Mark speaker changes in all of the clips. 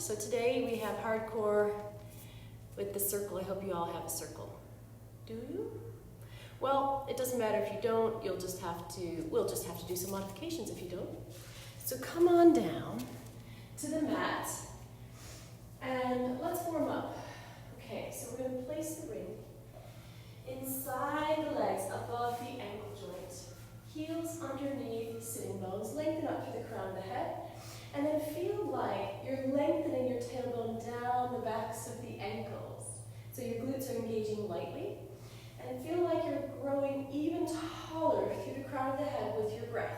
Speaker 1: So today we have hardcore with the circle. I hope you all have a circle. Do you? Well, it doesn't matter if you don't. We'll just have to do some modifications if you don't. So come on down to the mat and let's warm up. Okay, so we're going to place the ring inside the legs above the ankle joint. Heels underneath, sitting bones, lengthen up through the crown of the head. And then feel like you're lengthening your tailbone down the backs of the ankles. So your glutes are engaging lightly. And feel like you're growing even taller through the crown of the head with your breath.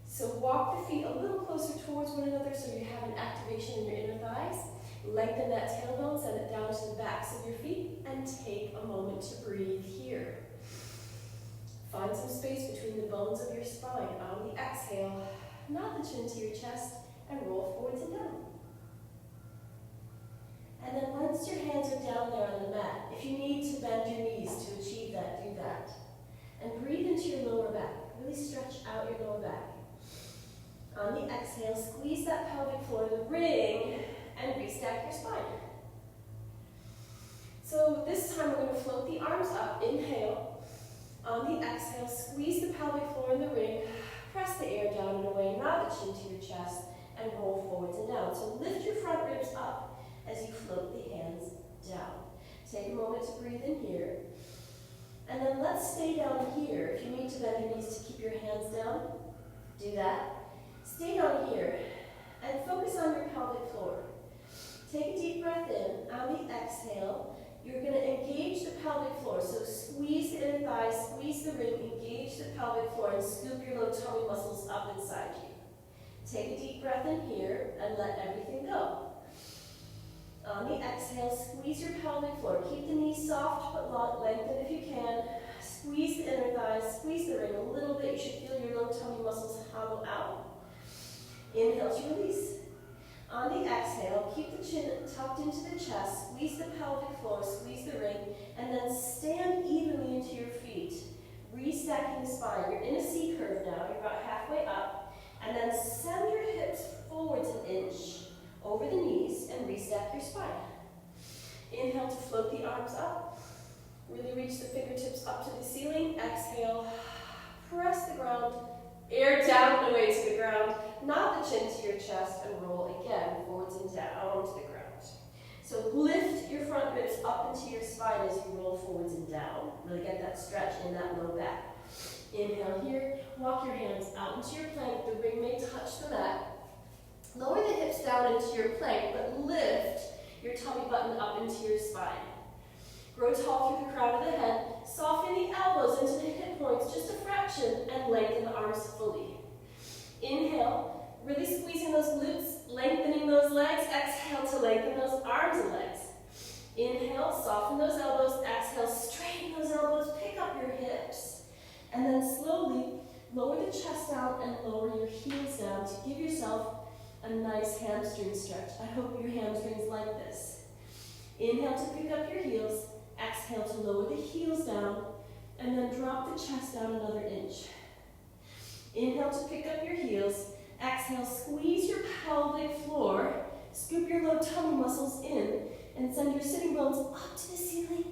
Speaker 1: So walk the feet a little closer towards one another so you have an activation in your inner thighs. Lengthen that tailbone, send it down to the backs of your feet, and take a moment to breathe here. Find some space between the bones of your spine. On the exhale, nod the chin to your chest and roll forwards and down. And then once your hands are down there on the mat, if you need to bend your knees to achieve that, do that. And breathe into your lower back. Really stretch out your lower back. On the exhale, squeeze that pelvic floor in the ring and restack your spine. So this time we're going to float the arms up. Inhale. On the exhale, squeeze the pelvic floor in the ring. Press the air down and away, nod the chin to your chest, and roll forwards and down. So lift your front ribs up as you float the hands down. Take a moment to breathe in here. And then let's stay down here. If you need to bend your knees to keep your hands down, do that. Stay down here and focus on your pelvic floor. Take a deep breath in. On the exhale, you're going to engage the pelvic floor. So squeeze the inner thighs, squeeze the ring, engage the pelvic floor, and scoop your low tummy muscles up inside you. Take a deep breath in here and let everything go. On the exhale, squeeze your pelvic floor. Keep the knees soft but lengthen if you can. Squeeze the inner thighs, squeeze the ring a little bit. You should feel your low tummy muscles hollow out. Inhale to release. On the exhale, keep the chin tucked into the chest, squeeze the pelvic floor, squeeze the ring, and then stand evenly into your feet, restacking the spine. You're in a C curve now, you're about halfway up, and then send your hips forwards an inch over the knees and restack your spine. Inhale to float the arms up, really reach the fingertips up to the ceiling. Exhale, press the ground, air down and away to the ground. Nod the chin to your chest and roll again, forwards and down to the ground. So lift your front ribs up into your spine as you roll forwards and down. Really get that stretch in that low back. Inhale here, walk your hands out into your plank. The ring may touch the mat. Lower the hips down into your plank, but lift your tummy button up into your spine. Grow tall through the crown of the head. Soften the elbows into the hip points just a fraction and lengthen the arms fully. Inhale, really squeezing those glutes, lengthening those legs. Exhale to lengthen those arms and legs. Inhale, soften those elbows. Exhale, straighten those elbows, pick up your hips. And then slowly lower the chest down and lower your heels down to give yourself a nice hamstring stretch. I hope your hamstrings like this. Inhale to pick up your heels. Exhale to lower the heels down, and then drop the chest down another inch. Inhale to pick up your heels. Exhale, squeeze your pelvic floor. Scoop your low tummy muscles in, and send your sitting bones up to the ceiling.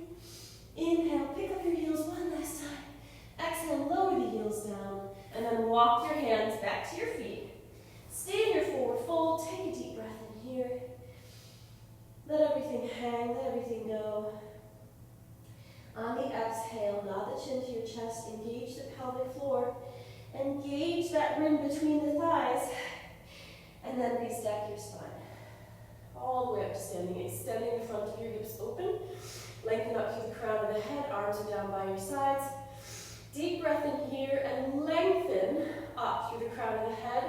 Speaker 1: Inhale, pick up your heels one last time. Exhale, lower the heels down, and then walk your hands back to your feet. Stay in your forward fold. Take a deep breath in here. Let everything hang, let everything go. On the exhale, nod the chin to your chest, engage the pelvic floor, engage that ring between the thighs, and then restack your spine. All the way up to standing, extending the front of your hips open, lengthen up through the crown of the head, arms are down by your sides. Deep breath in here and lengthen up through the crown of the head.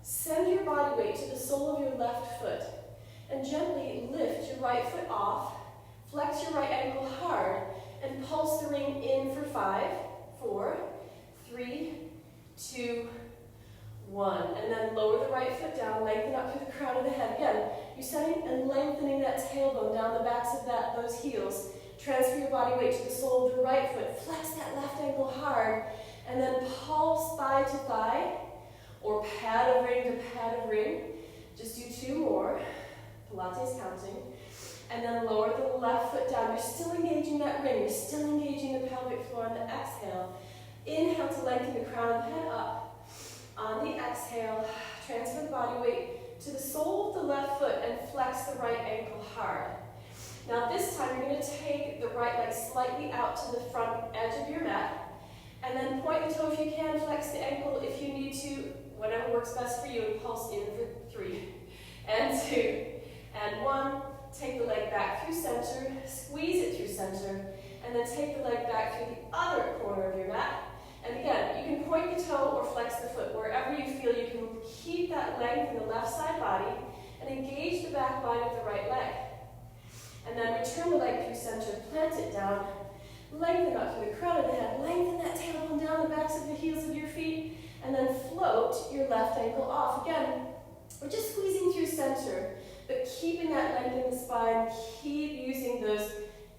Speaker 1: Send your body weight to the sole of your left foot, and gently lift your right foot off, flex your right ankle hard, and pulse the ring in for 5, 4, 3, 2, 1. And then lower the right foot down, lengthen up through the crown of the head. Again, you're setting and lengthening that tailbone down the backs of those heels. Transfer your body weight to the sole of the right foot. Flex that left ankle hard, and then pulse thigh to thigh, or pad of ring to pad of ring. Just do 2 more. Pilates counting. And then lower the left foot down. You're still engaging that ring. You're still engaging the pelvic floor on the exhale. Inhale to lengthen the crown of the head up. On the exhale, transfer the body weight to the sole of the left foot and flex the right ankle hard. Now this time you're going to take the right leg slightly out to the front edge of your mat, and then point the toe if you can, flex the ankle if you need to, whatever works best for you, and pulse in for 3, and 2, and 1. Take the leg back through center, squeeze it through center, and then take the leg back through the other corner of your mat. And again, you can point the toe or flex the foot, wherever you feel. You can keep that length in the left side body and engage the back line of the right leg. And then return the leg through center, plant it down, lengthen up through the crown of the head, lengthen that tailbone down the backs of the heels of your feet, and then float your left ankle off. Again, we're just squeezing through center, but keeping that length in the spine. Keep using those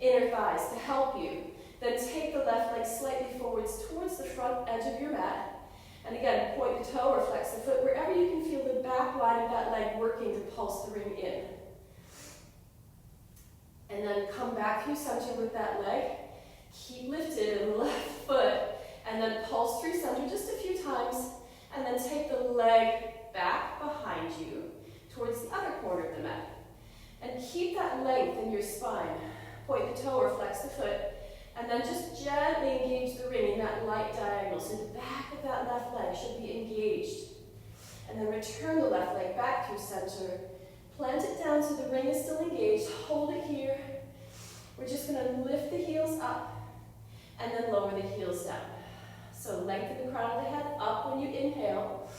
Speaker 1: inner thighs to help you. Then take the left leg slightly forwards towards the front edge of your mat. And again, point the toe or flex the foot, wherever you can feel the back line of that leg working to pulse the ring in. And then come back through center with that leg. Keep lifted in the left foot, and then pulse through center just a few times, and then take the leg back behind you towards the other corner of the mat. And keep that length in your spine. Point the toe or flex the foot, and then just gently engage the ring in that light diagonal. So the back of that left leg should be engaged. And then return the left leg back through center. Plant it down so the ring is still engaged. Hold it here. We're just going to lift the heels up and then lower the heels down. So lengthen the crown of the head up when you inhale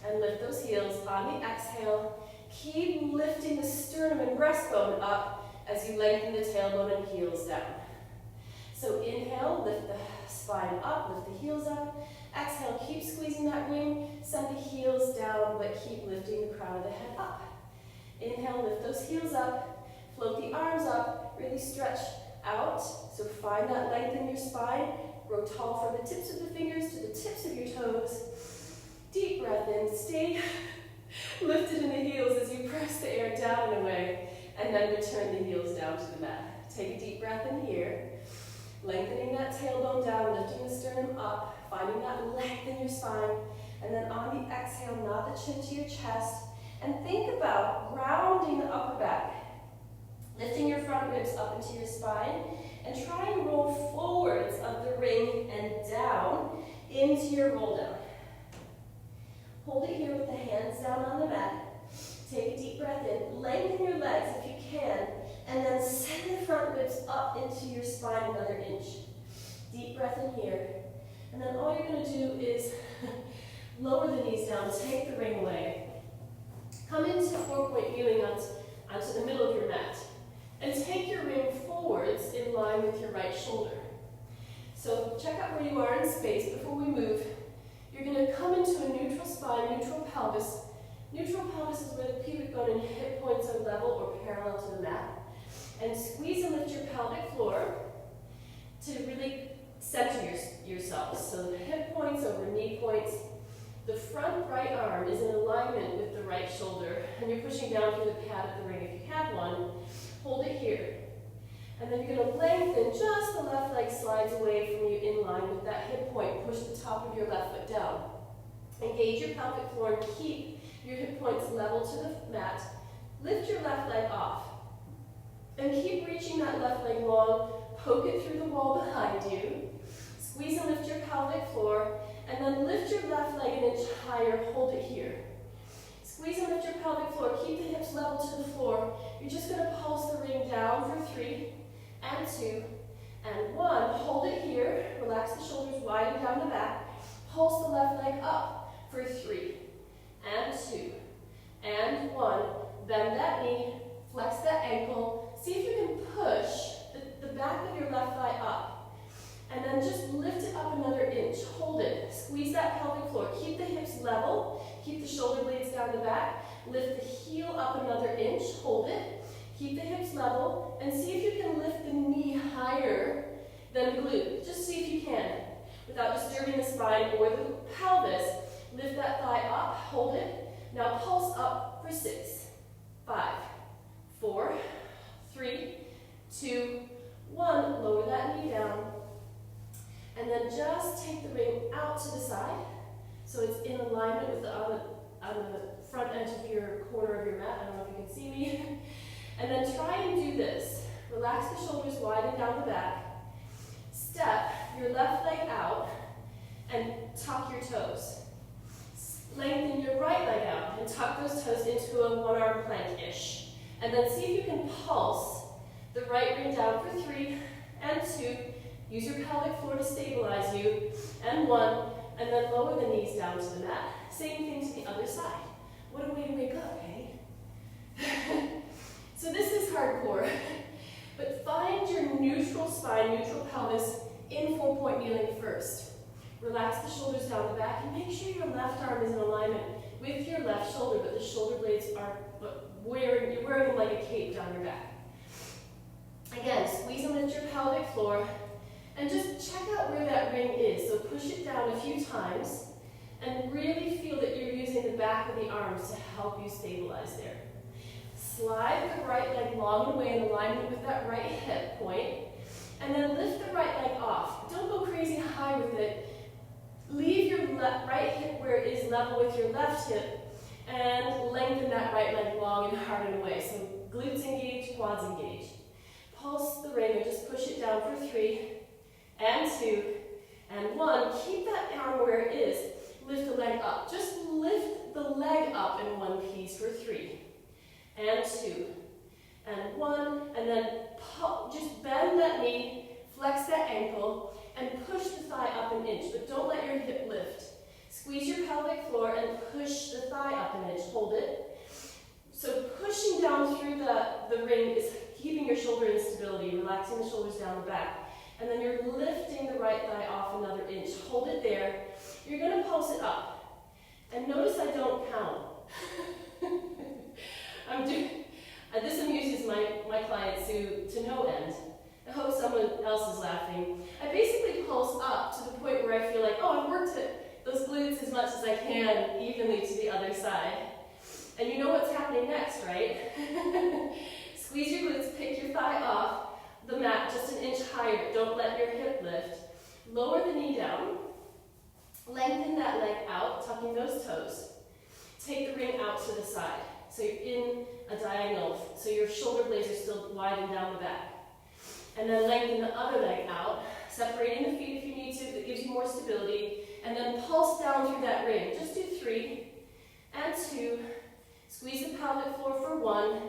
Speaker 1: and lift those heels. On the exhale, keep lifting the sternum and breastbone up as you lengthen the tailbone and heels down. So inhale, lift the spine up, lift the heels up. Exhale, keep squeezing that ring, send the heels down, but keep lifting the crown of the head up. Inhale, lift those heels up, float the arms up, really stretch out. So find that length in your spine, grow tall from the tips of the fingers to the tips of your toes. Deep breath in, stay lifted in the heels as you press the air down and away, and then return the heels down to the mat. Take a deep breath in here, lengthening that tailbone down, lifting the sternum up, finding that length in your spine, and then on the exhale, nod the chin to your chest, and think about grounding the upper back, lifting your front ribs up into your spine, and try and roll forwards of the ring and down into your roll down. Hold it here with the hands down on the mat. Take a deep breath in, lengthen your legs if you can, and then send the front ribs up into your spine another inch. Deep breath in here. And then all you're going to do is lower the knees down, take the ring away. Come into 4-point kneeling onto the middle of your mat. And take your ring forwards in line with your right shoulder. So check out where you are in space before we move. You're going to come into a neutral spine, neutral pelvis. Neutral pelvis is where the pubic bone and hip points are level or parallel to the mat. And squeeze and lift your pelvic floor to really center yourself. So the hip points over knee points. The front right arm is in alignment with the right shoulder, and you're pushing down through the pad of the ring if you have one. Hold it here. And then you're going to lengthen, just the left leg slides away from you in line with that hip point. Push the top of your left foot down. Engage your pelvic floor and keep your hip points level to the mat. Lift your left leg off. And keep reaching that left leg long. Poke it through the wall behind you. Squeeze and lift your pelvic floor. And then lift your left leg an inch higher. Hold it here. Squeeze and lift your pelvic floor. Keep the hips level to the floor. You're just going to pulse the ring down for 3 and 2 and 1. Hold it here. Relax the shoulders, widen down the back. Pulse the left leg up for 3 and 2 and 1. Bend that knee. Flex that ankle. See if you can push the back of your left thigh up. And then just lift it up another inch. Hold it. Squeeze that pelvic floor. Keep the hips level. Keep the shoulder blades down the back. Lift the heel up another inch. Hold it. Keep the hips level. And see if you can lift the knee higher than the glute. Just see if you can. Without disturbing the spine or the pelvis. Lift that thigh up. Hold it. Now pulse up for 6, 5, And then try and do this. Relax the shoulders, widen down the back. Step your left leg out and tuck your toes. Lengthen your right leg out and tuck those toes into a one-arm plank-ish. And then see if you can pulse the right ring down for 3 and 2. Use your pelvic floor to stabilize you. And 1. And then lower the knees down to the mat. Same thing to the other side. What a way to wake up, hey? So this is hardcore. But find your neutral spine, neutral pelvis in 4-point kneeling first. Relax the shoulders down the back and make sure your left arm is in alignment with your left shoulder, but the shoulder blades are you're wearing them like a cape down your back. Again, squeeze and lift your pelvic floor and just check out where that ring is. So push it down a few times and really feel that you're using the back of the arms to help you stabilize there. Slide the right leg long and away in alignment with that right hip point, and then lift the right leg off. Don't go crazy high with it. Leave your right hip where it is level with your left hip, and lengthen that right leg long and hard and away. So glutes engage, quads engage. Pulse the ring and just push it down for 3 and 2 and 1. Keep that arm where it is. Lift the leg up. Just lift the leg up in one piece for 3 and 2 and 1. And then just bend that knee, flex that ankle, and push the thigh up an inch. But don't let your hip lift. Squeeze your pelvic floor and push the thigh up an inch. Hold it. So pushing down through the ring is keeping your shoulder in stability, relaxing the shoulders down the back. And then you're lifting the right thigh off another inch. Hold it there. You're going to pulse it up. And notice I don't count. This amuses my clients to no end. I hope someone else is laughing. I basically pulse up to the point where I feel like, oh, I've worked those glutes as much as I can evenly to the other side. And you know what's happening next, right? Squeeze your glutes, pick your thigh off the mat just an inch higher, but don't let your hip lift. Lower the knee down. Lengthen that leg out, tucking those toes. Take the ring out to the side. So you're in a diagonal, so your shoulder blades are still widened down the back. And then lengthen the other leg out, separating the feet if you need to, that gives you more stability. And then pulse down through that ring. Just do 3 and 2. Squeeze the pelvic floor for 1,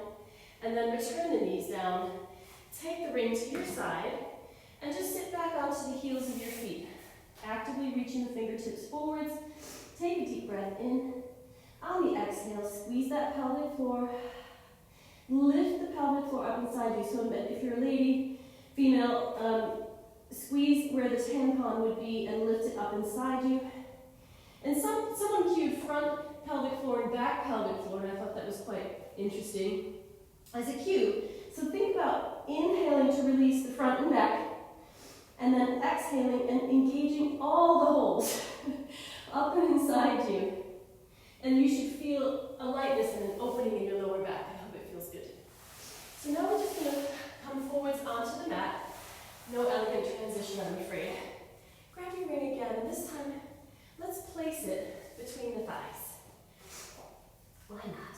Speaker 1: and then return the knees down. Take the ring to your side, and just sit back onto the heels of your feet. Actively reaching the fingertips forwards. Take a deep breath in. On the exhale, squeeze that pelvic floor. Lift the pelvic floor up inside you. So if you're a lady, female, squeeze where the tampon would be and lift it up inside you. And someone cued front pelvic floor and back pelvic floor, and I thought that was quite interesting as a cue. So think about inhaling to release the front and back, and then exhaling and engaging all the holes up and inside you. And you should feel a lightness and an opening in your lower back. I hope it feels good. So now we're just going to come forwards onto the mat. No elegant transition, I'm afraid. Grab your ring again, and this time, let's place it between the thighs. Why not?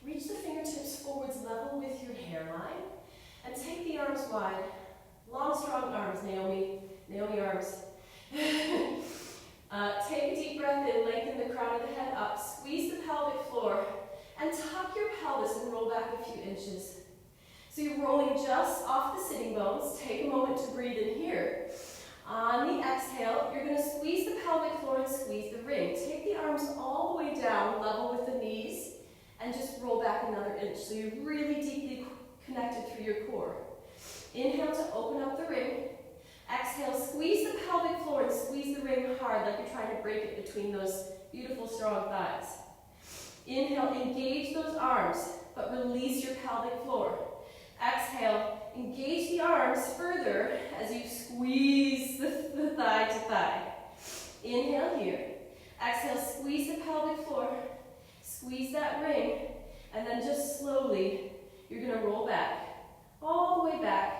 Speaker 1: Reach the fingertips forwards level with your hairline, and take the arms wide. Long, strong arms, Naomi arms. Take a deep breath in, lengthen the crown of the head up, squeeze the pelvic floor, and tuck your pelvis and roll back a few inches. So you're rolling just off the sitting bones. Take a moment to breathe in here. On the exhale, you're going to squeeze the pelvic floor and squeeze the ring. Take the arms all the way down, level with the knees, and just roll back another inch. So you're really deeply connected through your core. Inhale to open up the ring. Exhale, squeeze the pelvic floor and squeeze the ring hard like you're trying to break it between those beautiful strong thighs. Inhale, engage those arms, but release your pelvic floor. Exhale, engage the arms further as you squeeze the thigh to thigh. Inhale here. Exhale, squeeze the pelvic floor. Squeeze that ring. And then just slowly, you're going to roll back. All the way back.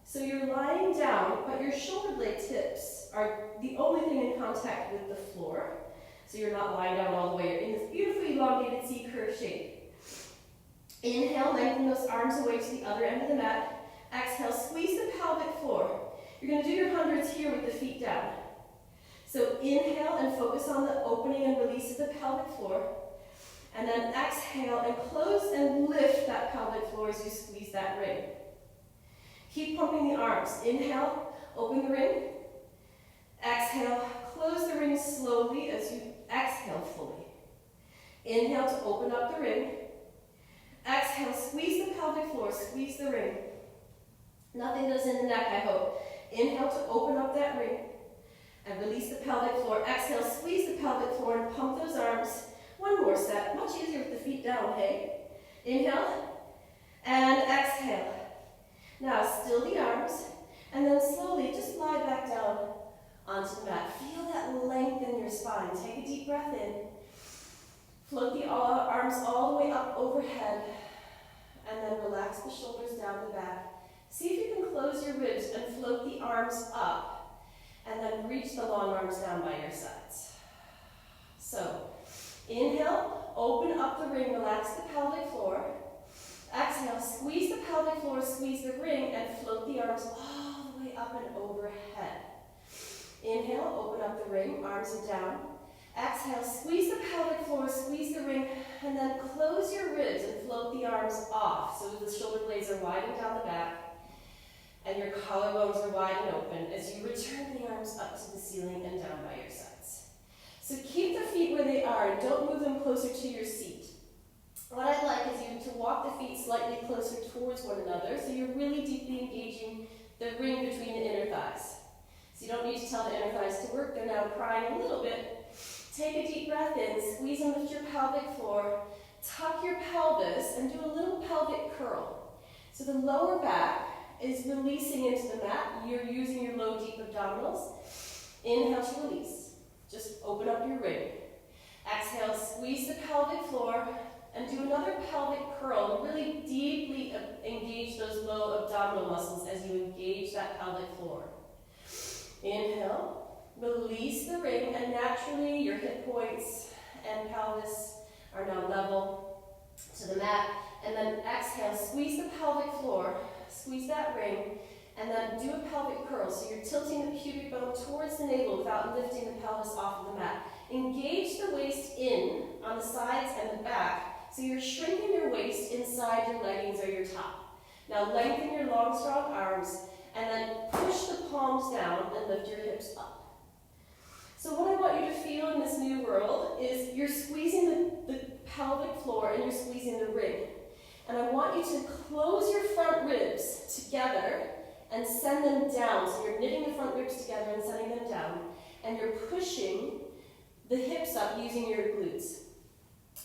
Speaker 1: So you're lying down, but your shoulder blade tips are the only thing in contact with the floor. So you're not lying down all the way. You're in this beautifully elongated C-curve shape. Inhale, lengthen those arms away to the other end of the mat. Exhale, squeeze the pelvic floor. You're going to do your hundreds here with the feet down. So inhale and focus on the opening and release of the pelvic floor. And then exhale and close and lift that pelvic floor as you squeeze that ring. Keep pumping the arms. Inhale, open the ring. Exhale, close the ring slowly as you exhale fully. Inhale to open up the ring. Exhale, squeeze the pelvic floor, squeeze the ring. Nothing goes in the neck, I hope. Inhale to open up that ring and release the pelvic floor. Exhale, squeeze the pelvic floor and pump those arms. One more set, much easier with the feet down, hey? Inhale and exhale. Now still the arms and then slowly just lie back down onto the mat. Feel that length in your spine. Take a deep breath in. Float the arms all the way up overhead and then relax the shoulders down the back. See if you can close your ribs and float the arms up and then reach the long arms down by your sides. So, inhale, open up the ring, relax the pelvic floor. Exhale, squeeze the pelvic floor, squeeze the ring, and float the arms all the way up and overhead. Inhale, open up the ring, arms are down. Exhale, squeeze the pelvic floor, squeeze the ring, and then close your ribs and float the arms off so the shoulder blades are wide and down the back. And your collarbones are wide and open as you return the arms up to the ceiling and down by your sides. So keep the feet where they are and don't move them closer to your seat. What I'd like is you to walk the feet slightly closer towards one another so you're really deeply engaging the ring between the inner thighs. So you don't need to tell the inner thighs to work, they're now crying a little bit. Take a deep breath in, squeeze and lift your pelvic floor, tuck your pelvis and do a little pelvic curl. So the lower back is releasing into the mat. You're using your low deep abdominals. Inhale to release. Just open up your ring. Exhale, squeeze the pelvic floor and do another pelvic curl. Really deeply engage those low abdominal muscles as you engage that pelvic floor. Inhale, release the ring, and naturally your hip points and pelvis are now level to the mat. And then exhale, squeeze the pelvic floor, squeeze that ring, and then do a pelvic curl. So you're tilting the pubic bone towards the navel without lifting the pelvis off of the mat. Engage the waist in on the sides and the back, so you're shrinking your waist inside your leggings or your top. Now lengthen your long, strong arms, and then push the palms down and lift your hips up. So what I want you to feel in this new world is you're squeezing the pelvic floor and you're squeezing the ring. And I want you to close your front ribs together and send them down. So you're knitting the front ribs together and sending them down. And you're pushing the hips up using your glutes.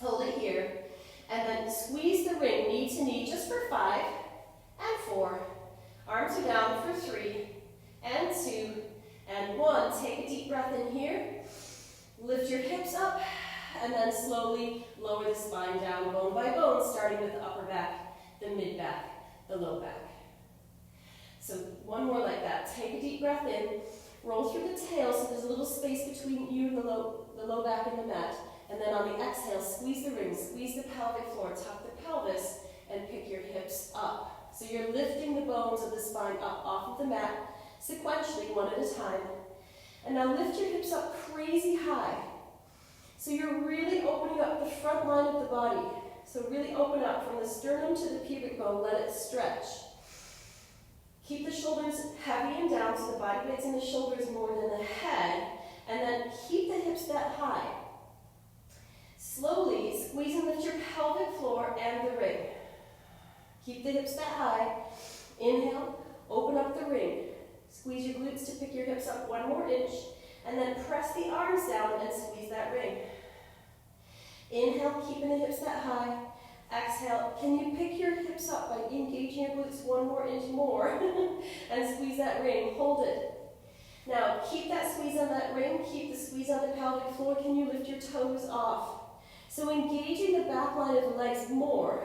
Speaker 1: Hold it here. And then squeeze the ring knee to knee just for 5 and 4. Arms are down for 3 and 2 and 1. Take a deep breath in here. Lift your hips up and then slowly lower the spine down bone by bone, starting with the upper back, the mid back, the low back. So one more like that. Take a deep breath in. Roll through the tail so there's a little space between you and the low back and the mat. And then on the exhale, squeeze the ring, squeeze the pelvic floor, tuck the pelvis, and pick your hips up. So you're lifting the bones of the spine up off of the mat, sequentially, one at a time. And now lift your hips up crazy high. So you're really opening up the front line of the body. So really open up from the sternum to the pubic bone, let it stretch. Keep the shoulders heavy and down so the body weights in the shoulders more than the head, and then keep the hips that high. Slowly squeeze and lift your pelvic floor and the ring. Keep the hips that high. Inhale, open up the ring. Squeeze your glutes to pick your hips up 1 more inch, and then press the arms down and squeeze that ring. Inhale, keeping the hips that high. Exhale, can you pick your hips up by engaging your glutes 1 more inch more and squeeze that ring, hold it. Now keep that squeeze on that ring, keep the squeeze on the pelvic floor. Can you lift your toes off? So engaging the back line of the legs more,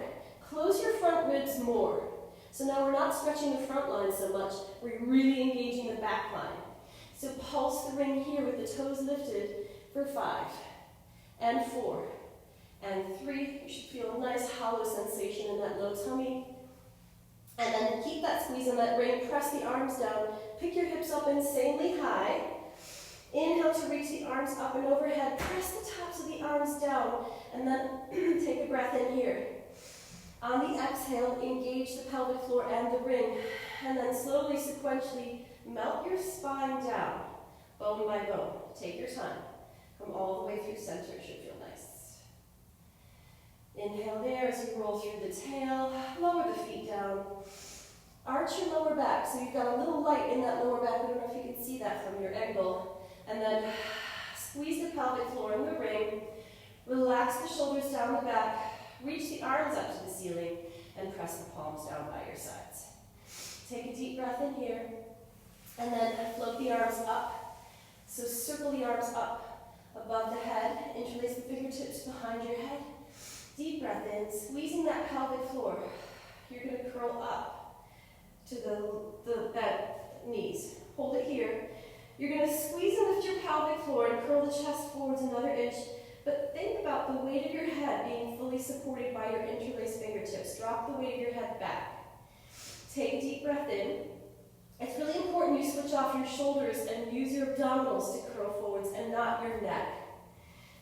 Speaker 1: close your front ribs more. So now we're not stretching the front line so much, we're really engaging the back line. So pulse the ring here with the toes lifted for 5 and 4 and 3. You should feel a nice hollow sensation in that low tummy. And then keep that squeeze in that ring, press the arms down, pick your hips up insanely high. Inhale to reach the arms up and overhead, press the tops of the arms down, and then take a breath in here. On the exhale, engage the pelvic floor and the ring, and then slowly, sequentially, melt your spine down, bone by bone. Take your time. Come all the way through center, it should feel nice. Inhale there as you roll through the tail, lower the feet down. Arch your lower back, so you've got a little light in that lower back. I don't know if you can see that from your angle. And then squeeze the pelvic floor in the ring. Relax the shoulders down the back. Reach the arms up to the ceiling and press the palms down by your sides. Take a deep breath in here. And then float the arms up. So circle the arms up above the head. Interlace the fingertips behind your head. Deep breath in, squeezing that pelvic floor. You're going to curl up to the bent knees. Hold it here. You're going to squeeze and lift your pelvic floor and curl the chest forwards another inch. But think about the weight of your head being fully supported by your interlaced fingertips. Drop the weight of your head back. Take a deep breath in. It's really important you switch off your shoulders and use your abdominals to curl forwards and not your neck.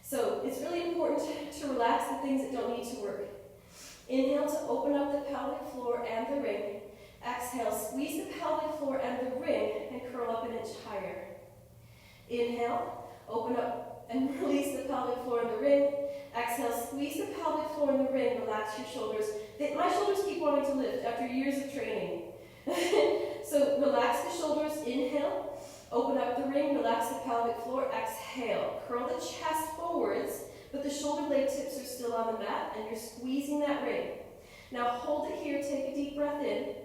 Speaker 1: So it's really important to relax the things that don't need to work. Inhale to open up the pelvic floor and the ring. Exhale, squeeze the pelvic floor and the ring and curl up an inch higher. Inhale, open up and release the pelvic floor and the ring. Exhale, squeeze the pelvic floor and the ring, relax your shoulders. My shoulders keep wanting to lift after years of training. So relax the shoulders, inhale, open up the ring, relax the pelvic floor, exhale. Curl the chest forwards, but the shoulder blade tips are still on the mat and you're squeezing that ring. Now hold it here, take a deep breath in.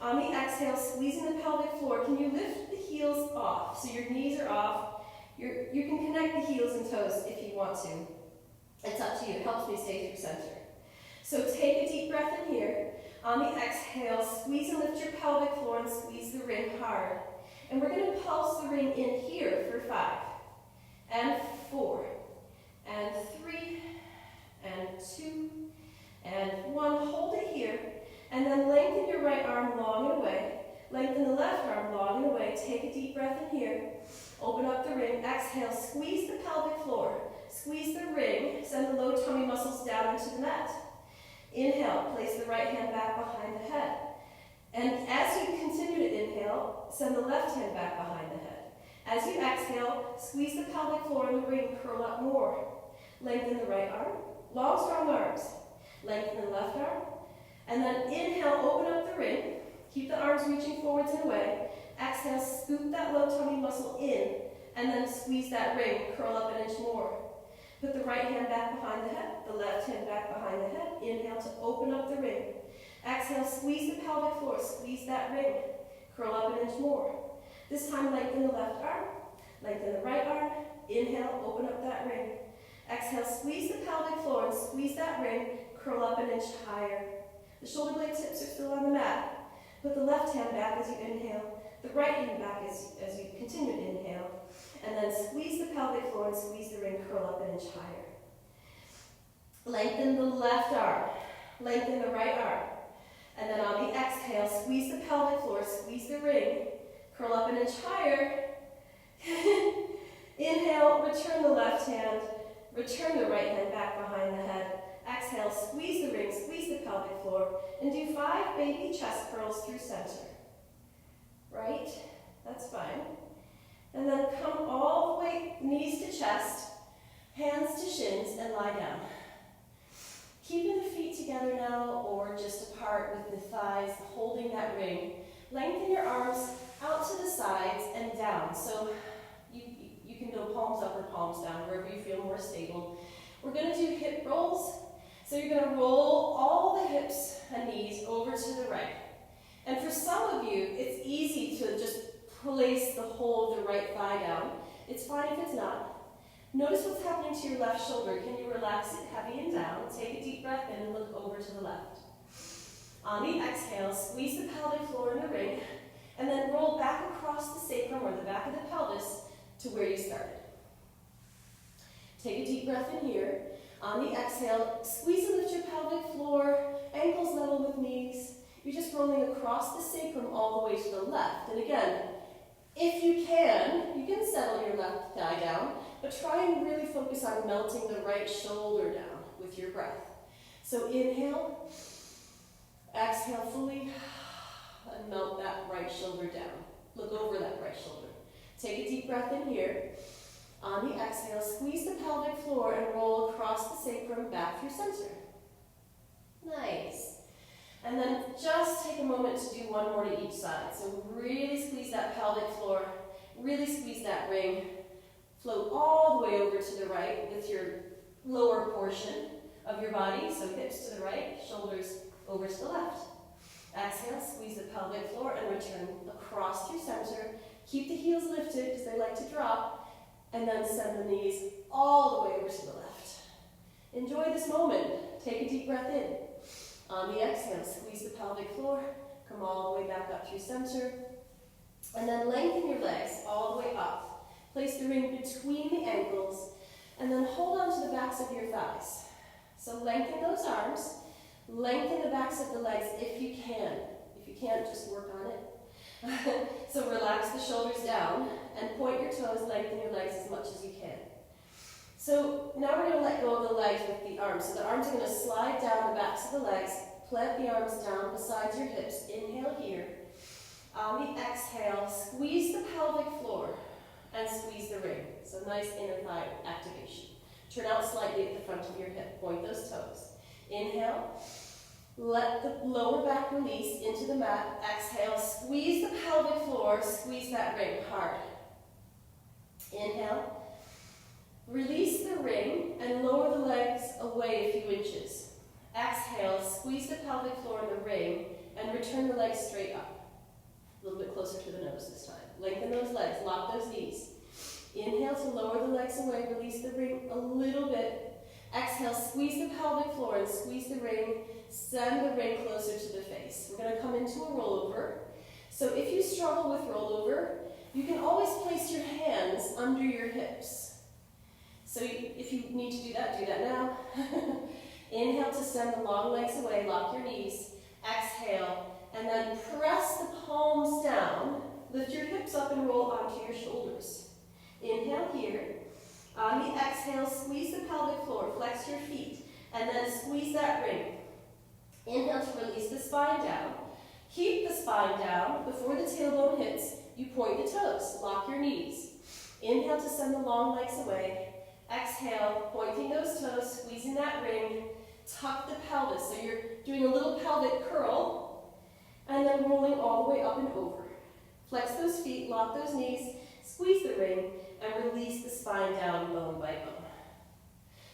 Speaker 1: On the exhale, squeezing the pelvic floor, can you lift the heels off? So your knees are off. You can connect the heels and toes if you want to. It's up to you. It helps me stay through center. So take a deep breath in here. On the exhale, squeeze and lift your pelvic floor and squeeze the ring hard. And we're going to pulse the ring in here for 5, and 4, and 3, and 2, and 1. Hold it here. And then lengthen your right arm long and away. Lengthen the left arm long and away. Take a deep breath in here. Open up the ring. Exhale. Squeeze the pelvic floor. Squeeze the ring. Send the low tummy muscles down into the mat. Inhale. Place the right hand back behind the head. And as you continue to inhale, send the left hand back behind the head. As you exhale, squeeze the pelvic floor and the ring. Curl up more. Lengthen the right arm. Long, strong arms. Lengthen the left arm. And then inhale, open up the ring. Keep the arms reaching forwards and away. Exhale, scoop that low tummy muscle in, and then squeeze that ring, curl up an inch more. Put the right hand back behind the head, the left hand back behind the head. Inhale to open up the ring. Exhale, squeeze the pelvic floor, squeeze that ring, curl up an inch more. This time, lengthen the left arm, lengthen the right arm. Inhale, open up that ring. Exhale, squeeze the pelvic floor and squeeze that ring, curl up an inch higher. The shoulder blade tips are still on the mat. Put the left hand back as you inhale, the right hand back as you continue to inhale, and then squeeze the pelvic floor and squeeze the ring, curl up an inch higher. Lengthen the left arm, lengthen the right arm, and then on the exhale, squeeze the pelvic floor, squeeze the ring, curl up an inch higher. Inhale, return the left hand, return the right hand back behind the head. Exhale, squeeze the ring, squeeze the pelvic floor, and do 5 baby chest curls through center. Right? That's fine. And then come all the way, knees to chest, hands to shins, and lie down. Keeping the feet together now, or just apart with the thighs, holding that ring. Lengthen your arms out to the sides and down. So you can go palms up or palms down, wherever you feel more stable. We're going to do hip rolls. So you're going to roll all the hips and knees over to the right. And for some of you, it's easy to just place the whole of the right thigh down. It's fine if it's not. Notice what's happening to your left shoulder. Can you relax it heavy and down? Take a deep breath in and look over to the left. On the exhale, squeeze the pelvic floor in the ring, and then roll back across the sacrum or the back of the pelvis to where you started. Take a deep breath in here. On the exhale, squeeze and lift your pelvic floor, ankles level with knees. You're just rolling across the sacrum all the way to the left. And again, if you can settle your left thigh down, but try and really focus on melting the right shoulder down with your breath. So inhale, exhale fully, and melt that right shoulder down. Look over that right shoulder. Take a deep breath in here. On the exhale, squeeze the pelvic floor and roll across the sacrum back through center. Nice. And then just take a moment to do one more to each side. So really squeeze that pelvic floor, really squeeze that ring. Float all the way over to the right with your lower portion of your body. So hips to the right, shoulders over to the left. Exhale, squeeze the pelvic floor and return across through center. Keep the heels lifted because they like to drop. And then send the knees all the way over to the left. Enjoy this moment. Take a deep breath in. On the exhale, squeeze the pelvic floor. Come all the way back up through center. And then lengthen your legs all the way up. Place the ring between the ankles. And then hold on to the backs of your thighs. So lengthen those arms. Lengthen the backs of the legs if you can. If you can't, just work on it. So relax the shoulders down and point your toes, lengthen your legs as much as you can. So now we're going to let go of the legs with the arms. So the arms are going to slide down the backs of the legs, plant the arms down beside your hips. Inhale here. On the exhale, squeeze the pelvic floor and squeeze the ring. So nice inner thigh activation. Turn out slightly at the front of your hip. Point those toes. Inhale. Let the lower back release into the mat. Exhale, squeeze the pelvic floor, squeeze that ring hard. Inhale. Release the ring and lower the legs away a few inches. Exhale, squeeze the pelvic floor in the ring and return the legs straight up. A little bit closer to the nose this time. Lengthen those legs, lock those knees. Inhale to lower the legs away, release the ring a little bit. Exhale, squeeze the pelvic floor and squeeze the ring. Send the ring closer to the face. We're going to come into a rollover. So if you struggle with rollover, you can always place your hands under your hips. So if you need to do that now. Inhale to send the long legs away, lock your knees. Exhale, and then press the palms down. Lift your hips up and roll onto your shoulders. Inhale here. On the exhale, squeeze the pelvic floor, flex your feet, and then squeeze that ring. Inhale to release the spine down. Keep the spine down. Before the tailbone hits, you point the toes. Lock your knees. Inhale to send the long legs away. Exhale, pointing those toes, squeezing that ring. Tuck the pelvis. So you're doing a little pelvic curl, and then rolling all the way up and over. Flex those feet, lock those knees, squeeze the ring, and release the spine down bone by bone.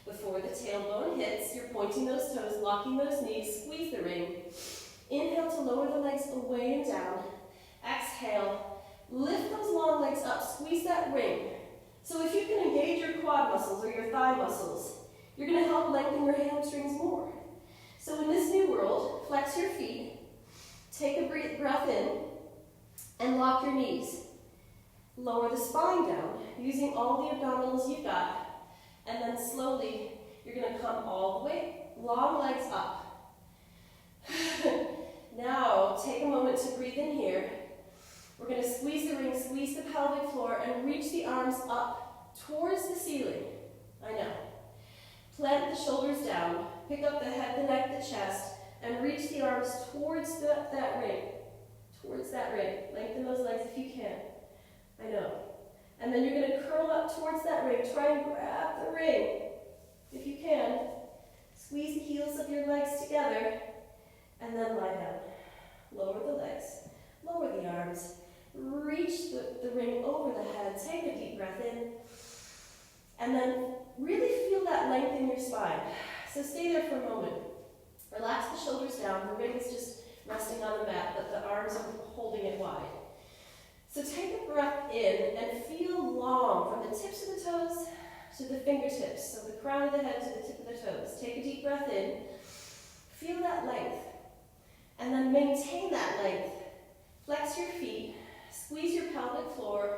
Speaker 1: Before the tailbone hits, you're pointing those toes, locking those knees, squeeze the ring. Inhale to lower the legs away and down. Exhale, lift those long legs up, squeeze that ring. So if you can engage your quad muscles or your thigh muscles, you're going to help lengthen your hamstrings more. So in this new world, flex your feet, take a breath in, and lock your knees. Lower the spine down, using all the abdominals you've got. And then slowly, you're going to come all the way, long legs up. Now, take a moment to breathe in here. We're going to squeeze the ring, squeeze the pelvic floor, and reach the arms up towards the ceiling. I know. Plant the shoulders down, pick up the head, the neck, the chest, and reach the arms towards that ring. Towards that ring. Lengthen those legs if you can. I know. And then you're going to curl up towards that ring. Try and grab the ring, if you can. Squeeze the heels of your legs together, and then lie down. Lower the legs, lower the arms. Reach the ring over the head. Take a deep breath in. And then really feel that length in your spine. So stay there for a moment. Relax the shoulders down. The ring is just resting on the mat, but the arms are holding it wide. So take a breath in and feel long from the tips of the toes to the fingertips. So the crown of the head to the tip of the toes. Take a deep breath in. Feel that length. And then maintain that length. Flex your feet. Squeeze your pelvic floor.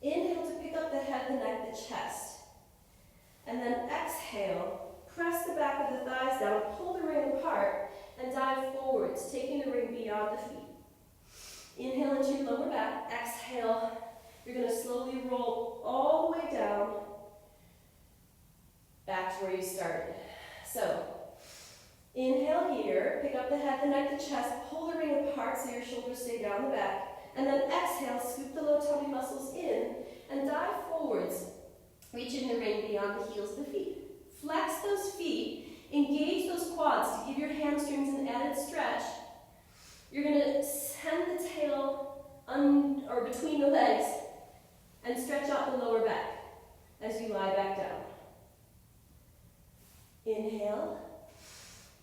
Speaker 1: Inhale to pick up the head, the neck, the chest. And then exhale. Press the back of the thighs down, pull the ring apart, and dive forwards, taking the ring beyond the feet. Inhale into your lower back, exhale. You're going to slowly roll all the way down, back to where you started. So, inhale here, pick up the head, the neck, the chest, pull the ring apart so your shoulders stay down the back, and then exhale, scoop the low tummy muscles in, and dive forwards, reaching the ring beyond the heels of the feet. Flex those feet, engage those quads to give your hamstrings an added stretch. You're going to send the tail or between the legs and stretch out the lower back as you lie back down. Inhale,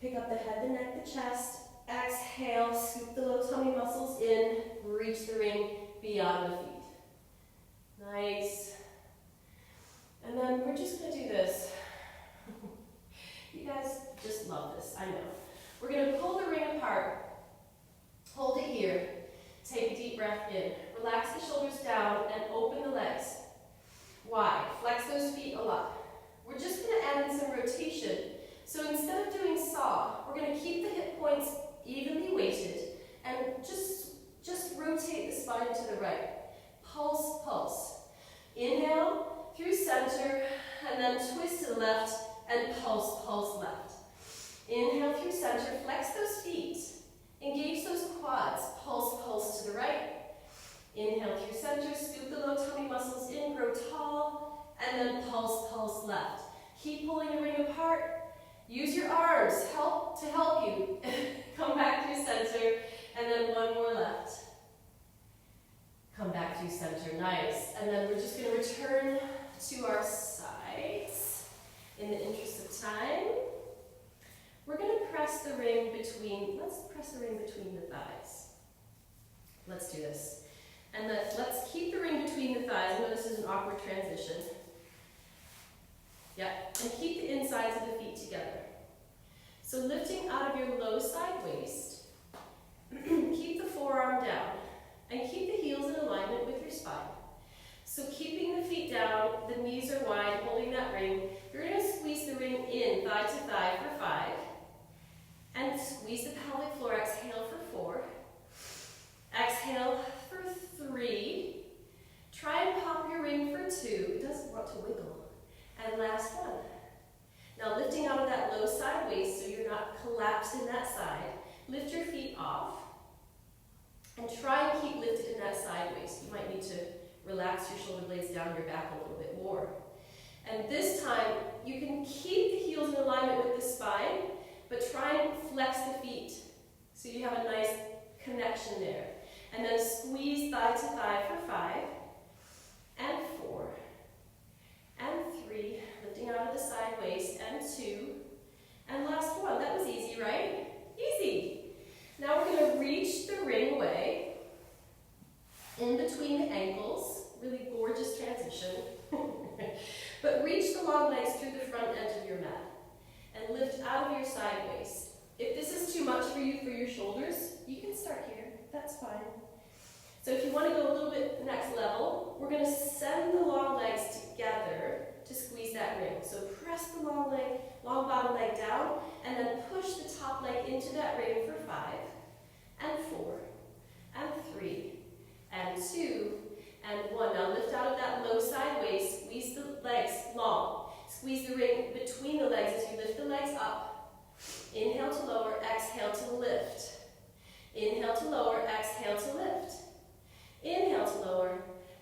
Speaker 1: pick up the head, the neck, the chest. Exhale, scoop the low tummy muscles in, reach the ring beyond the feet. Nice. And then we're just going to do this. You guys just love this, I know. We're going to pull the ring apart, hold it here, take a deep breath in, relax the shoulders down and open the legs wide. Flex those feet a lot. We're just going to add in some rotation. So instead of doing saw, we're going to keep the hip points evenly weighted and just rotate the spine to the right. Pulse, pulse. Inhale through center and then twist to the left and pulse, pulse left. Inhale through center, flex those feet. Engage those quads, pulse, pulse to the right. Inhale through center, scoop the low tummy muscles in, grow tall, and then pulse, pulse left. Keep pulling the ring apart. Use your arms to help you. Come back through center, and then one more left. Come back through center, nice. And then we're just going to return to our sides in the interest of time. We're going to press the ring between, let's press the ring between the thighs. Let's do this. And let's keep the ring between the thighs. I know this is an awkward transition. Yeah, and keep the insides of the feet together. So lifting out of your low side waist, keep the forearm down, and keep the heels in alignment with your spine. So keeping the feet down, the knees are wide, holding that ring. You're going to squeeze the ring in, thigh to thigh for 5. And squeeze the pelvic floor, exhale for 4. Exhale for 3. Try and pop your ring for 2. It doesn't want to wiggle. And last one. Now lifting out of that low side waist so you're not collapsed in that side. Lift your feet off. And try and keep lifted in that side waist. You might need to relax your shoulder blades down your back a little bit more. And this time, you can keep the heels in alignment with the spine, but try and flex the feet so you have a nice connection there. And then squeeze thigh to thigh for 5, and 4, and 3, lifting out of the side waist, and 2, and last one. That was easy, right? Easy. Now we're going to reach the ring away in between the ankles. Really gorgeous transition. But reach the long legs through the front edge of your mat and lift out of your side waist. If this is too much for your shoulders, you can start here. That's fine. So if you want to go a little bit next level, we're going to send the long legs together to squeeze that ring. So press the long bottom leg down, and then push the top leg into that ring for 5, and 4, and 3, and 2, and 1. Now lift out of that low side waist, squeeze the legs long. Squeeze the ring between the legs as you lift the legs up. Inhale to lower, exhale to lift. Inhale to lower, exhale to lift. Inhale to lower,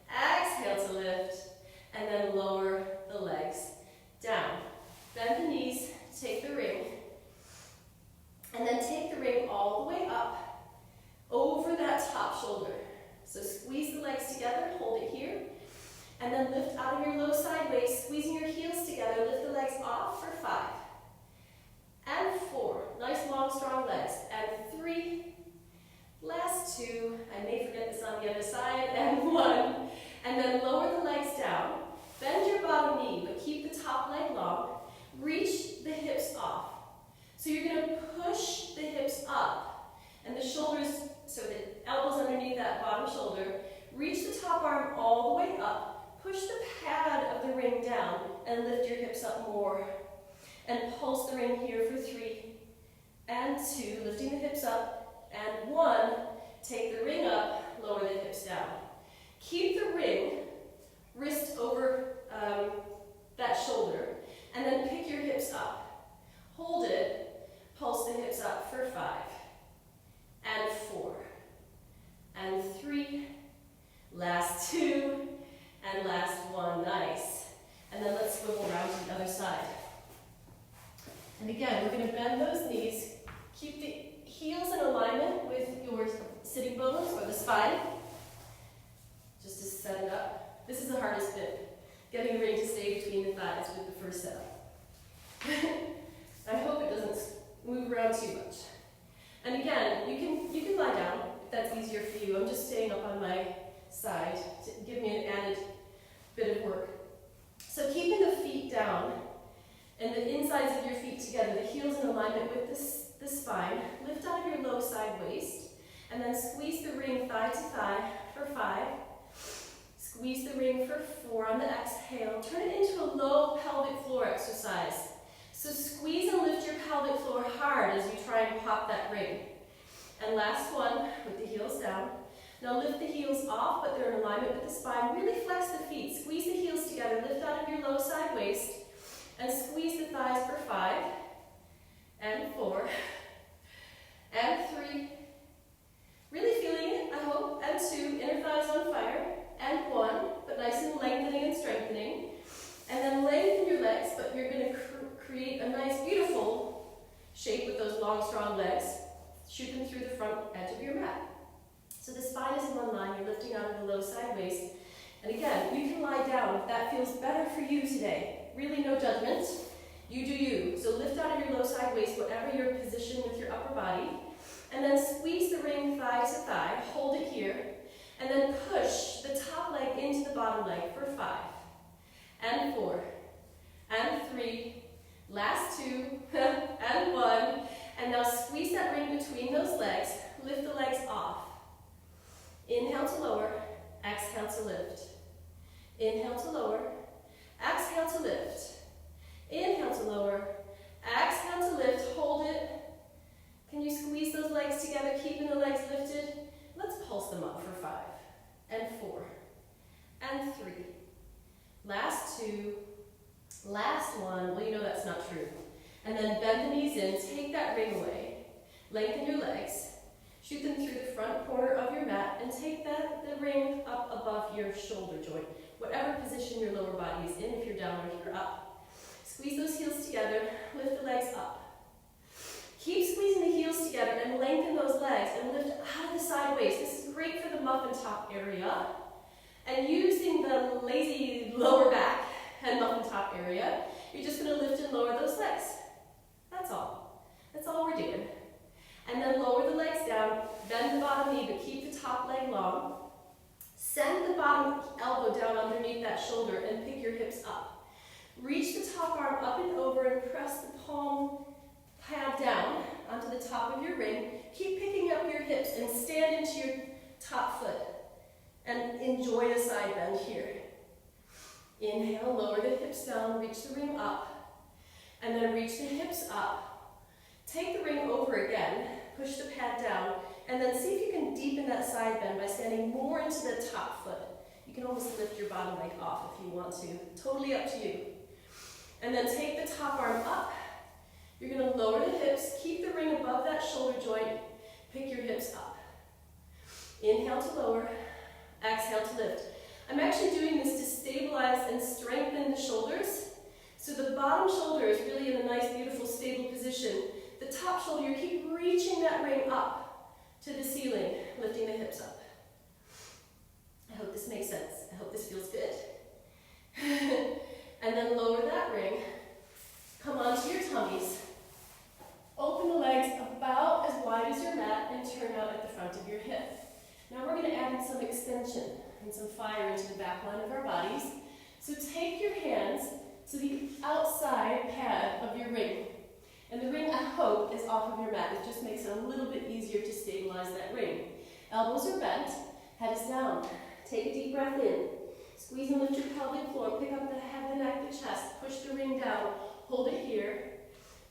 Speaker 1: exhale to lift, and then lower the legs down. Bend the knees, take the ring, and then take the ring all the way up over that top shoulder. So squeeze the legs together, hold it here, and then lift out of your low side waist, squeezing your heels together, lift the legs off for 5, and 4, nice long strong legs, and 3, last 2, I may forget this on the other side, and 1, and then lower the legs down, bend your bottom knee, but keep the top leg long, reach the hips off. So you're going to push the hips up, and the shoulders, so the elbows underneath that bottom shoulder, reach the top arm all the way up, push the pad of the ring down, and lift your hips up more. and pulse the ring here for 3 and 2, lifting the hips up, and 1, take the ring up, lower the hips down. Keep the ring, wrist over that shoulder, and then pick your hips up. Hold it, pulse the hips up for 5 and 4 and 3, last 2, and last 1, nice. And then let's swivel around to the other side. And again, we're going to bend those knees, keep the heels in alignment with your sitting bones or the spine, just to set it up. This is the hardest bit, getting the ring to stay between the thighs with the first setup. I hope it doesn't move around too much. And again, you can lie down if that's easier for you. I'm just staying up on my side to give me an added bit of work. So keeping the feet down and the insides of your feet together, the heels in alignment with the spine, lift out of your low side waist, and then squeeze the ring thigh to thigh for 5. Squeeze the ring for 4 on the exhale. Turn it into a low pelvic floor exercise. So squeeze and lift your pelvic floor hard as you try and pop that ring. And last one, with the heels down. Now lift the heels off, but they're in alignment with the spine. Really flex the feet. Squeeze the heels together. Lift out of your low side waist. And squeeze the thighs for 5 and 4 and 3. Really feeling it, I hope. And 2, inner thighs on fire. And 1, but nice and lengthening and strengthening. And then lengthen your legs, but you're going to create a nice, beautiful shape with those long, strong legs. Shoot them through the front edge of your mat. So the spine is in one line. You're lifting out of the low side waist. And again, you can lie down if that feels better for you today. Really no judgment. You do you. So lift out of your low side waist, whatever your position with your upper body. And then squeeze the ring thigh to thigh. Hold it here. And then push the top leg into the bottom leg for 5 and 4 and 3. Last 2 and 1. And now squeeze that ring between those legs. Lift the legs off. Inhale to lower. Exhale to lift. Inhale to lower. Exhale to lift. Inhale to lower. Exhale to lift. Hold it. Can you squeeze those legs together, keeping the legs lifted? Let's pulse them up for 5 and 4 and 3. Last 2. Last 1. Well, you know that's not true. And then bend the knees in. Take that ring away. Lengthen your legs. Shoot them through the front corner of your mat and take the ring up above your shoulder joint. Whatever position your lower body is in, if you're down or if you're up. Squeeze those heels together. Lift the legs up. Keep squeezing the heels together and lengthen those legs and lift out of the side waist. This is great for the muffin top area. And using the lazy lower back and muffin top area, you're just going to lift and lower those legs. That's all. That's all we're doing. And then lower the legs down, bend the bottom knee, but keep the top leg long. Send the bottom elbow down underneath that shoulder and pick your hips up. Reach the top arm up and over and press the palm down onto the top of your ring. Keep picking up your hips and stand into your top foot. And enjoy a side bend here. Inhale, lower the hips down, reach the ring up. And then reach the hips up. Take the ring over again, push the pad down, and then see if you can deepen that side bend by standing more into the top foot. You can almost lift your bottom leg off if you want to. Totally up to you. And then take the top arm up. You're going to lower the hips, keep the ring above that shoulder joint, pick your hips up. Inhale to lower, exhale to lift. I'm actually doing this to stabilize and strengthen the shoulders. So the bottom shoulder is really in a nice, beautiful, stable position. The top shoulder, you keep reaching that ring up to the ceiling, lifting the hips up. I hope this makes sense. I hope this feels good. And then lower that ring. Come onto your tummies. Open the legs about as wide as your mat and turn out at the front of your hip. Now we're going to add in some extension and some fire into the back line of our bodies. So take your hands to the outside pad of your ring. And the ring, I hope, is off of your mat. It just makes it a little bit easier to stabilize that ring. Elbows are bent, head is down. Take a deep breath in. Squeeze and lift your pelvic floor. Pick up the head, the neck, the chest. Push the ring down. Hold it here.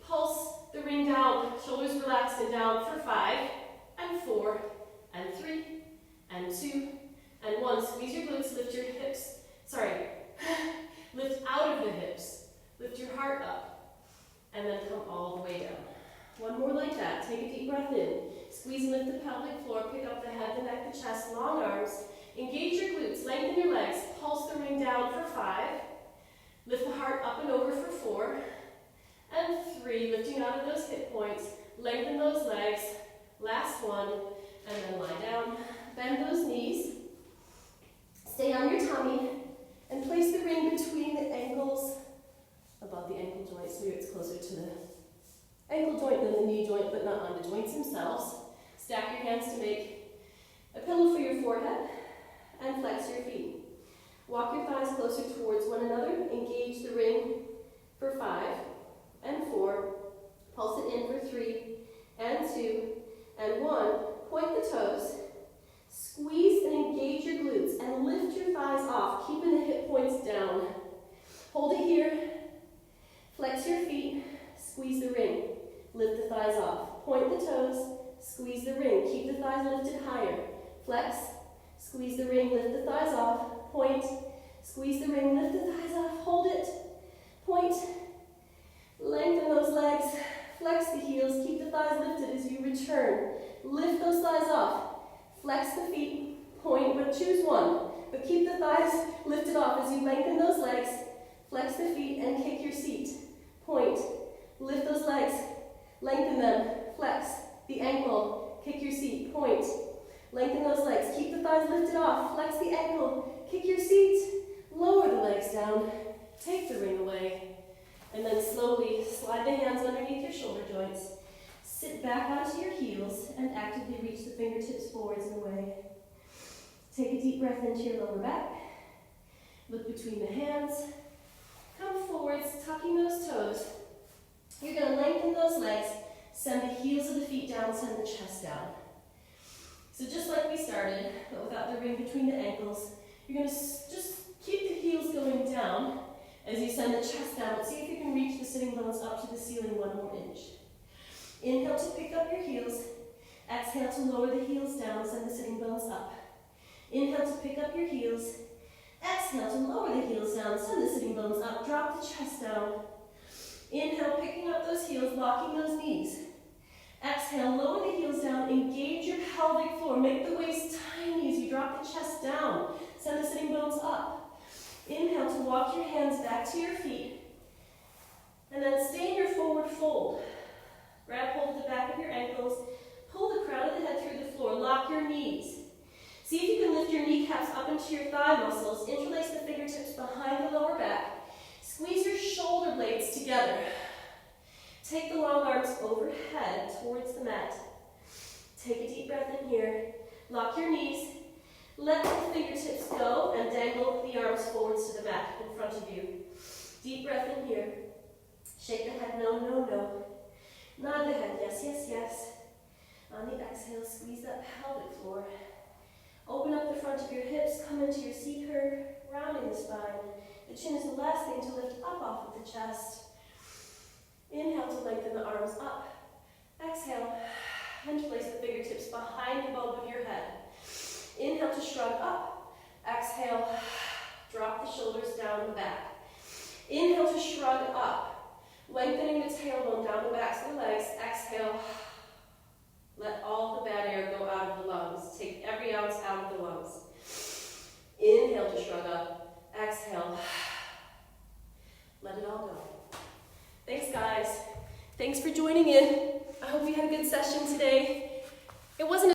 Speaker 1: Pulse the ring down, shoulders relaxed and down for 5, and 4, and 3, and 2, and 1. Squeeze your glutes, lift your hips. Lift out of the hips. Lift your heart up, and then come all the way down. One more like that. Take a deep breath in. Squeeze and lift the pelvic floor. Pick up the head, the neck, the chest, long arms. Engage your glutes. Lengthen your legs. Pulse the ring down for 5. Lift the heart up and over for 4. And 3. Lifting out of those hip points. Lengthen those legs. Last one. And then lie down. Bend those knees. Stay on your tummy. And place the ring between the ankles, above the ankle joint, so it's closer to the ankle joint than the knee joint, but not on the joints themselves. Stack your hands to make a pillow for your forehead, and flex your feet. Walk your thighs closer towards one another. Engage the ring for 5 and 4. Pulse it in for 3 and 2 and 1. Point the toes. Squeeze and engage your glutes and lift your thighs off, keeping the hip points down. Hold it here. Flex your feet. Squeeze the ring. Lift the thighs off. Point the toes. Squeeze the ring. Keep the thighs lifted higher. Flex. Squeeze the ring. Lift the thighs off. Point. Squeeze the ring. Lift the thighs off. Hold it. Point. Lengthen those legs. Flex the heels. Keep the thighs lifted as you return. Lift those thighs off. Flex the feet, point, but choose one. But keep the thighs lifted off as you lengthen those legs. Flex the feet and kick your seat. Point, lift those legs, lengthen them, flex the ankle, kick your seat. Point, lengthen those legs, keep the thighs lifted off, flex the ankle, kick your seat, lower the legs down, take the ring away, and then slowly slide the hands underneath your shoulder joints. Sit back onto your heels and actively reach the fingertips forwards and away. Take a deep breath into your lower back. Look between the hands. Come forwards, tucking those toes. You're going to lengthen those legs. Send the heels of the feet down, send the chest down. So just like we started, but without the ring between the ankles, you're going to just keep the heels going down as you send the chest down. But see if you can reach the sitting bones up to the ceiling 1 more inch. Inhale to pick up your heels. Exhale to lower the heels down, send the sitting bones up. Inhale to pick up your heels. Exhale to lower the heels down, send the sitting bones up, drop the chest down. Inhale, picking up those heels, locking those knees. Exhale, lower the heels down, engage your pelvic floor, make the waist tiny as you drop the chest down, send the sitting bones up. Inhale to walk your hands back to your feet, and then stay in your forward fold. Grab hold of the back of your ankles, pull the crown of the head through the floor, lock your knees. See if you can lift your kneecaps up into your thigh muscles, interlace the fingertips behind the lower back, squeeze your shoulder blades together. Take the long arms overhead towards the mat. Take a deep breath in here, lock your knees, let the fingertips go and dangle the arms forwards to the mat in front of you. Deep breath in here, shake the head, no, no, no. Nod the head, yes, yes, yes. On the exhale, squeeze that pelvic floor. Open up the front of your hips, come into your C curve, rounding the spine. The chin is the last thing to lift up off of the chest. Inhale to lengthen the arms up. Exhale, and place the fingertips behind the bulb of your head. Inhale to shrug up. Exhale, drop the shoulders down the back. Inhale to shrug up. Lengthening the tailbone down the backs of the legs. Exhale. Let all the bad air go out of the lungs. Take every ounce out of the lungs. Inhale to shrug up. Exhale. Let it all go. Thanks, guys. Thanks for joining in. I hope you had a good session today. It wasn't